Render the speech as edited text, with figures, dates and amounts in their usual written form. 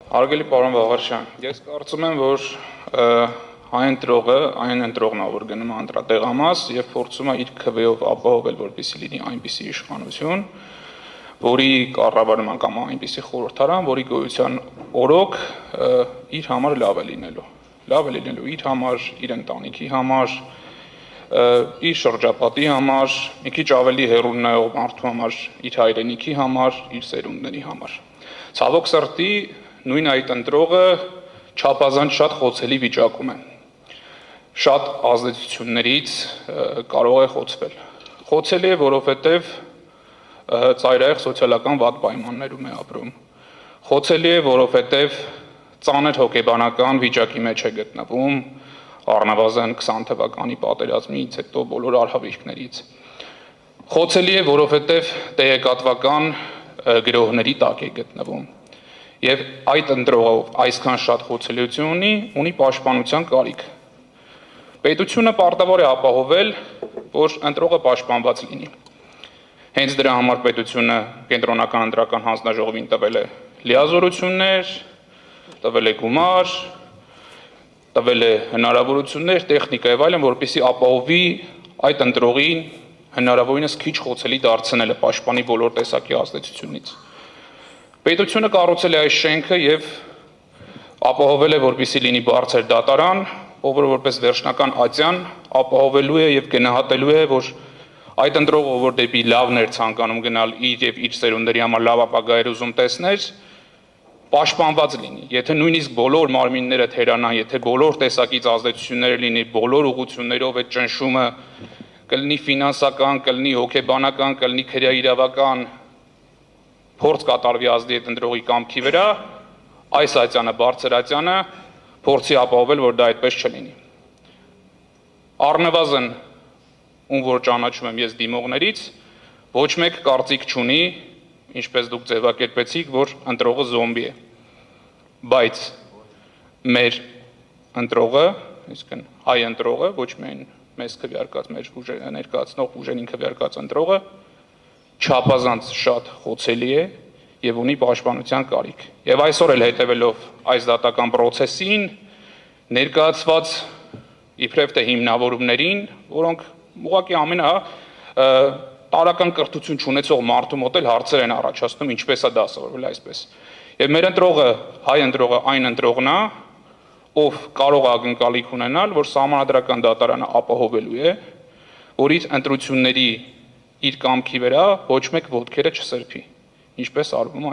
Հարգելի պարոն Վաղարշյան, ես կարծում եմ, որ այն ընտրողն է, որ գնում է ընտրատեղամաս եւ փորձում է իր քվեով ապահովել, որպեսզի լինի այնպիսի իշխանություն, որի կառավարում կամ այնպիսի խորհրդարան, որի գոյության օրոք իր համար լավ է լինելու իր համար, իր ընտանիքի համար, իր շրջապատի համար, մի քիչ ավելի հեռու նայող մարդու համար, իր հայրենիքի համար, իր սերունդների համար։ Ցավոք սրտի նույն այդ ընտրողը չափազանց շատ խոցելի վիճակում է, շատ ազդեցություններից կարող է խոցվել։ Խոցելի է, որովհետև ծայրահեղ սոցիալական վատ պայմաններում է ապրում։ Խոցելի է, որովհետև ծանր հոգեբանական վիճակի մեջ է գտնվում, առնվազն 20 թվականի պատերազմից հետո բոլոր արհավիրքներից։ Խոցելի է, որովհետև տեղեկատվական գրոհների տակ է գտնվում։ Եվ այդ ընտրողով այսքան շատ խոցելիություն ունի պաշտպանության կարիք։ Պետությունը պարտավոր է ապահովել, որ ընտրողը պաշտպանված լինի։ Հենց դրա համար պետությունը կենտրոնական ընտրական հանձնաժողովին տվել է լիազորություններ, տվել է գումար, տվել է հնարավորություններ, տեխնիկա եւ այլն, որպեսզի ապահովի այդ ընտրողին հնարավորինս քիչ խոցելի դարձնելը, պաշտպանի բոլոր տեսակի ազդեցությունից։ Պետությունը կառուցել է այս շենքը եւ ապահովել է, որպեսզի լինի բարձր դատարան, ով որպես վերջնական ատյան ապահովելու է եւ գնահատելու է, որ այդ ընտրողը, որ դեպի լավն էր ցանկանում գնալ իր եւ իր սերունդների համար լավ ապագա էր ուզում տեսնել, պաշտպանված լինի։ Եթե նույնիսկ բոլոր մարմինները թերանան, եթե բոլոր տեսակից ազդեցությունները լինի, բոլոր ուղղություններով այդ ճնշումը կլինի ֆինանսական, կլինի հոգեբանական, կլինի քրեաիրավական, փորձ կատարվի ազդի այդ ընտրողի կամքի վրա, այս ատյանը, բարձր ատյանը փորձի ապահովել, որ դա այդպես չլինի։ Առնվազն ում որ ճանաչում եմ ես դիմողներից, ոչ մեկ կարծիք չունի, ինչպես դուք ձևակերպեցիք, որ ընտրողը զոմբի է։ Բայց մեր ընտրողը, իսկն հայ ընտրողը, ոչ միայն մեզ քվեարկած, մեր ներկայացնող ուժերին քվեարկած ընտրողը չափազանց շատ խոցելի է եւ ունի պաշտպանության կարիք։ Եվ այսօր էլ հետևելով այս դատական process-ին ներկայացված իբրև թե հիմնավորումներին, որոնք ուղղակի տարական կրթություն չունեցող մարդու մոտ էլ հարցեր են առաջացնում, ինչպես է դա սովորվել այսպես։ Եվ մեր ընտրողը, հայ ընտրողը այն ընտրողն է, ով կարող է ակնկալիք ունենալ, որ սահմանադրական դատարանը ապահովելու է, որ իր ընտրությունների իր կամքի վրա ոչ մեկ ոտքերը չսրբի, ինչպես արվում է